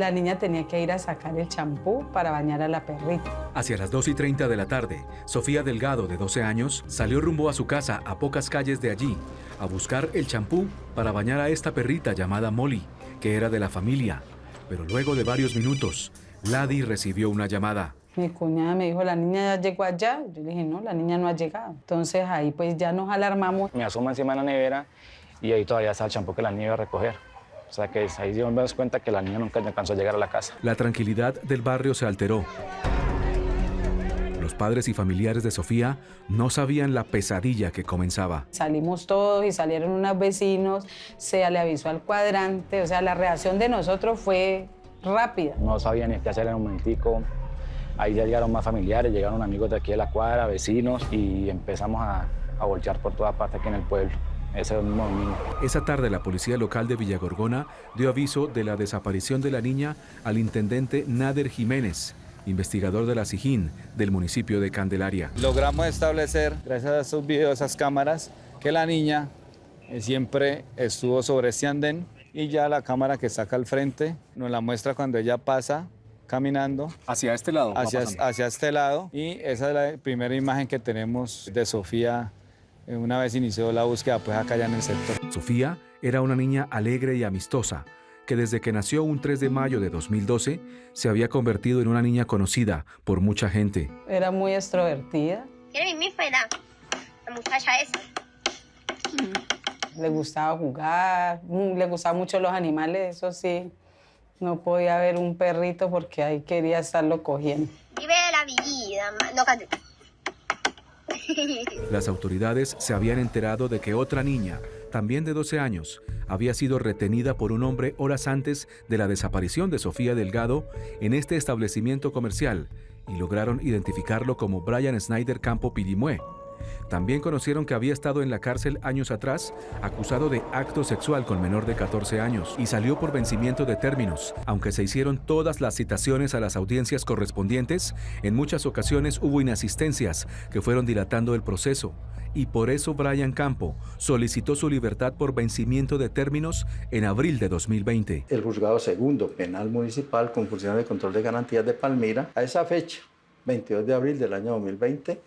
La niña tenía que ir a sacar el champú para bañar a la perrita. Hacia las 2:30 de la tarde, Sofía Delgado, de 12 años, salió rumbo a su casa a pocas calles de allí a buscar el champú para bañar a esta perrita llamada Molly, que era de la familia. Pero luego de varios minutos, Ladi recibió una llamada. Mi cuñada me dijo, ¿la niña ya llegó allá? Yo le dije, no, la niña no ha llegado. Entonces ahí pues ya nos alarmamos. Me asomo encima de la nevera y ahí todavía está el champú que la niña iba a recoger. O sea que ahí nos damos cuenta que la niña nunca alcanzó a llegar a la casa. La tranquilidad del barrio se alteró. Los padres y familiares de Sofía no sabían la pesadilla que comenzaba. Salimos todos y salieron unos vecinos, se le avisó al cuadrante, o sea, la reacción de nosotros fue rápida. No sabían ni qué hacer en un momentico. Ahí ya llegaron más familiares, llegaron amigos de aquí de la cuadra, vecinos, y empezamos a voltear por toda parte aquí en el pueblo. Ese mismo domingo. Esa tarde la policía local de Villagorgona dio aviso de la desaparición de la niña al intendente Nader Jiménez, investigador de la SIJÍN del municipio de Candelaria. Logramos establecer, gracias a esos videos, esas cámaras, que la niña siempre estuvo sobre este andén y ya la cámara que saca al frente nos la muestra cuando ella pasa caminando. ¿Hacia este lado? Hacia este lado, y esa es la primera imagen que tenemos de Sofía una vez inició la búsqueda pues acá ya en el sector. Sofía era una niña alegre y amistosa, que desde que nació un 3 de mayo de 2012 se había convertido en una niña conocida por mucha gente. Era muy extrovertida. ¿Quiere mi fuera? La muchacha esa. Le gustaba jugar, le gustaban mucho los animales, eso sí. No podía ver un perrito porque ahí quería estarlo cogiendo. Vive la vida, no cante. Las autoridades se habían enterado de que otra niña, también de 12 años, había sido retenida por un hombre horas antes de la desaparición de Sofía Delgado en este establecimiento comercial y lograron identificarlo como Brian Snyder Campo Pirimue. También conocieron que había estado en la cárcel años atrás, acusado de acto sexual con menor de 14 años, y salió por vencimiento de términos. Aunque se hicieron todas las citaciones a las audiencias correspondientes, en muchas ocasiones hubo inasistencias que fueron dilatando el proceso. Y por eso Brian Campo solicitó su libertad por vencimiento de términos en abril de 2020. El Juzgado Segundo Penal Municipal con funciones de control de garantías de Palmira, a esa fecha, 22 de abril del año 2020,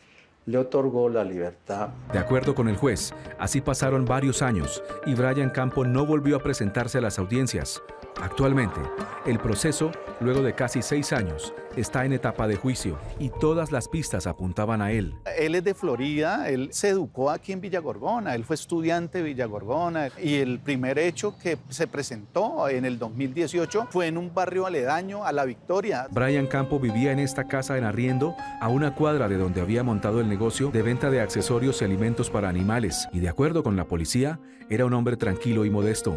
le otorgó la libertad. De acuerdo con el juez, así pasaron varios años y Brian Campo no volvió a presentarse a las audiencias. Actualmente, el proceso, luego de casi 6 años, está en etapa de juicio y todas las pistas apuntaban a él. Él es de Florida, él se educó aquí en Villagorgona, él fue estudiante de Villagorgona y el primer hecho que se presentó en el 2018 fue en un barrio aledaño a La Victoria. Brian Campo vivía en esta casa en arriendo a una cuadra de donde había montado el negocio de venta de accesorios y alimentos para animales y, de acuerdo con la policía, era un hombre tranquilo y modesto.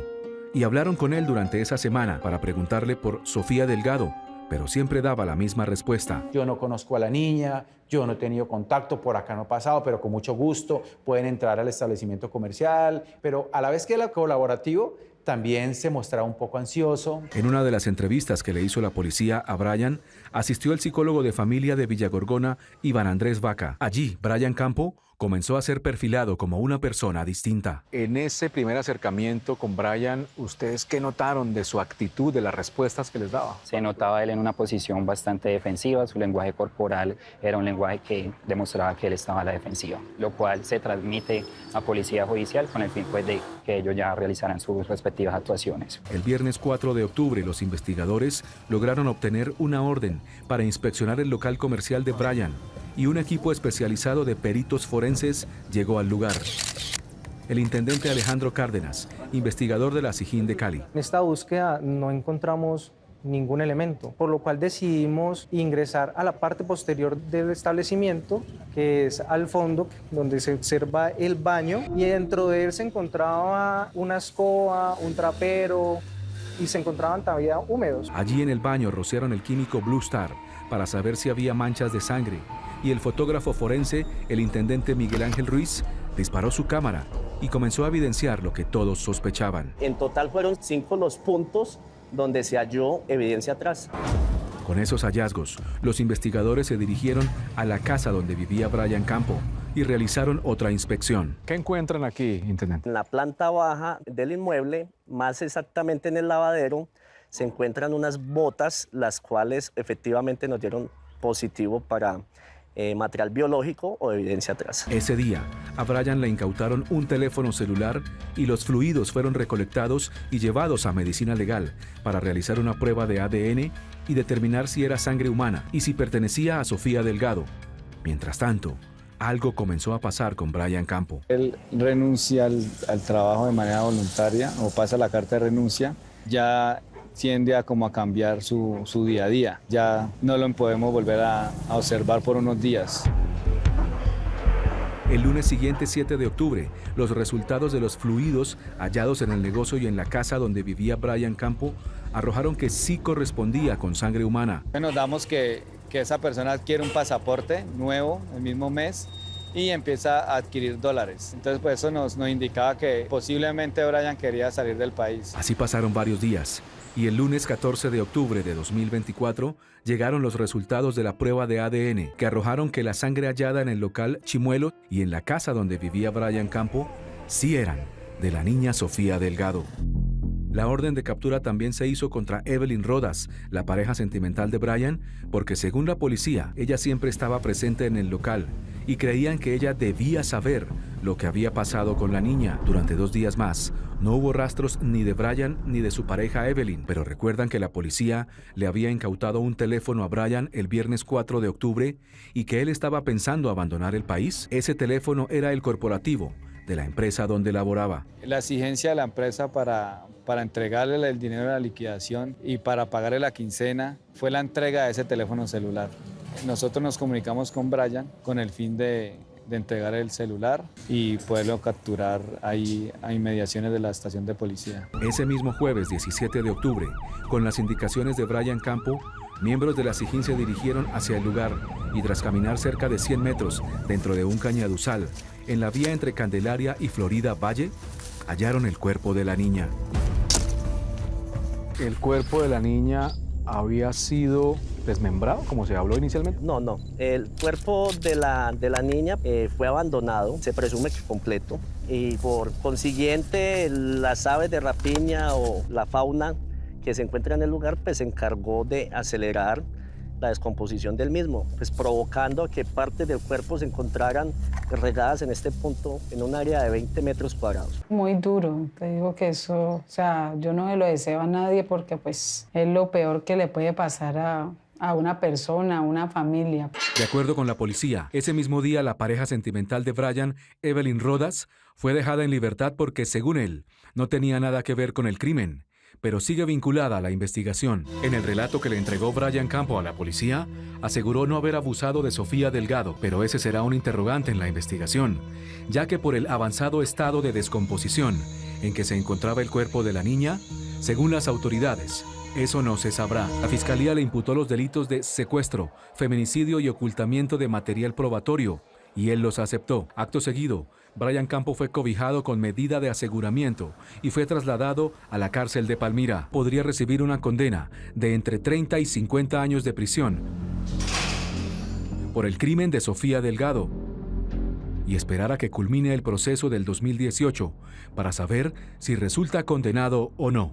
Y hablaron con él durante esa semana para preguntarle por Sofía Delgado, pero siempre daba la misma respuesta. Yo no conozco a la niña, yo no he tenido contacto, por acá no ha pasado, pero con mucho gusto pueden entrar al establecimiento comercial, pero a la vez que era colaborativo, también se mostraba un poco ansioso. En una de las entrevistas que le hizo la policía a Brian, asistió el psicólogo de familia de Villagorgona, Iván Andrés Vaca. Allí, Brian Campo comenzó a ser perfilado como una persona distinta. En ese primer acercamiento con Brian, ¿ustedes qué notaron de su actitud, de las respuestas que les daba? Se notaba él en una posición bastante defensiva, su lenguaje corporal era un lenguaje que demostraba que él estaba a la defensiva, lo cual se transmite a Policía Judicial con el fin pues, de que ellos ya realizaran sus respectivas actuaciones. El viernes 4 de octubre, los investigadores lograron obtener una orden para inspeccionar el local comercial de Brian y un equipo especializado de peritos forenses llegó al lugar. El intendente Alejandro Cárdenas, investigador de la SIJÍN de Cali. En esta búsqueda no encontramos ningún elemento, por lo cual decidimos ingresar a la parte posterior del establecimiento, que es al fondo, donde se observa el baño, y dentro de él se encontraba una escoba, un trapero, y se encontraban todavía húmedos. Allí en el baño rociaron el químico Blue Star para saber si había manchas de sangre, y el fotógrafo forense, el intendente Miguel Ángel Ruiz, disparó su cámara y comenzó a evidenciar lo que todos sospechaban. En total fueron 5 los puntos donde se halló evidencia atrás. Con esos hallazgos, los investigadores se dirigieron a la casa donde vivía Brian Campo y realizaron otra inspección. ¿Qué encuentran aquí, intendente? En la planta baja del inmueble, más exactamente en el lavadero, se encuentran unas botas, las cuales efectivamente nos dieron positivo para material biológico o evidencia traza. Ese día, a Brian le incautaron un teléfono celular y los fluidos fueron recolectados y llevados a medicina legal para realizar una prueba de ADN y determinar si era sangre humana y si pertenecía a Sofía Delgado. Mientras tanto, algo comenzó a pasar con Brian Campo. Él renuncia al trabajo de manera voluntaria o pasa la carta de renuncia, ya tiende a cambiar su día a día. Ya no lo podemos volver a observar por unos días. El lunes siguiente, 7 de octubre, los resultados de los fluidos hallados en el negocio y en la casa donde vivía Brian Campo arrojaron que sí correspondía con sangre humana. Nos damos que esa persona adquiere un pasaporte nuevo el mismo mes y empieza a adquirir dólares. Entonces, pues eso nos indicaba que posiblemente Brian quería salir del país. Así pasaron varios días. Y el lunes 14 de octubre de 2024 llegaron los resultados de la prueba de ADN que arrojaron que la sangre hallada en el local Chimuelo y en la casa donde vivía Brian Campo sí eran de la niña Sofía Delgado. La orden de captura también se hizo contra Evelyn Rodas, la pareja sentimental de Brian, porque según la policía, ella siempre estaba presente en el local y creían que ella debía saber lo que había pasado con la niña. Durante 2 días más, no hubo rastros ni de Brian ni de su pareja Evelyn, pero recuerdan que la policía le había incautado un teléfono a Brian el viernes 4 de octubre y que él estaba pensando abandonar el país. Ese teléfono era el corporativo de la empresa donde laboraba. La exigencia de la empresa para entregarle el dinero de la liquidación y para pagarle la quincena fue la entrega de ese teléfono celular. Nosotros nos comunicamos con Brian con el fin de entregar el celular y poderlo capturar ahí a inmediaciones de la estación de policía. Ese mismo jueves 17 de octubre, con las indicaciones de Brian Campo, miembros de la SIJIN se dirigieron hacia el lugar y tras caminar cerca de 100 metros dentro de un cañaduzal, en la vía entre Candelaria y Florida Valle, hallaron el cuerpo de la niña. ¿El cuerpo de la niña había sido desmembrado, como se habló inicialmente? No. El cuerpo de la niña fue abandonado, se presume que completo, y por consiguiente las aves de rapiña o la fauna que se encuentra en el lugar pues se encargó de acelerar la descomposición del mismo, pues provocando que partes del cuerpo se encontraran regadas en este punto en un área de 20 metros cuadrados. Muy duro, te digo que eso, o sea, yo no se lo deseo a nadie porque pues es lo peor que le puede pasar a una persona, a una familia. De acuerdo con la policía, ese mismo día la pareja sentimental de Brian, Evelyn Rodas, fue dejada en libertad porque, según él, no tenía nada que ver con el crimen, pero sigue vinculada a la investigación. En el relato que le entregó Brian Campo a la policía, aseguró no haber abusado de Sofía Delgado, pero ese será un interrogante en la investigación, ya que por el avanzado estado de descomposición en que se encontraba el cuerpo de la niña, según las autoridades, eso no se sabrá. La Fiscalía le imputó los delitos de secuestro, feminicidio y ocultamiento de material probatorio, y él los aceptó. Acto seguido, Brian Campo fue cobijado con medida de aseguramiento y fue trasladado a la cárcel de Palmira. Podría recibir una condena de entre 30 y 50 años de prisión por el crimen de Sofía Delgado y esperar a que culmine el proceso del 2018 para saber si resulta condenado o no.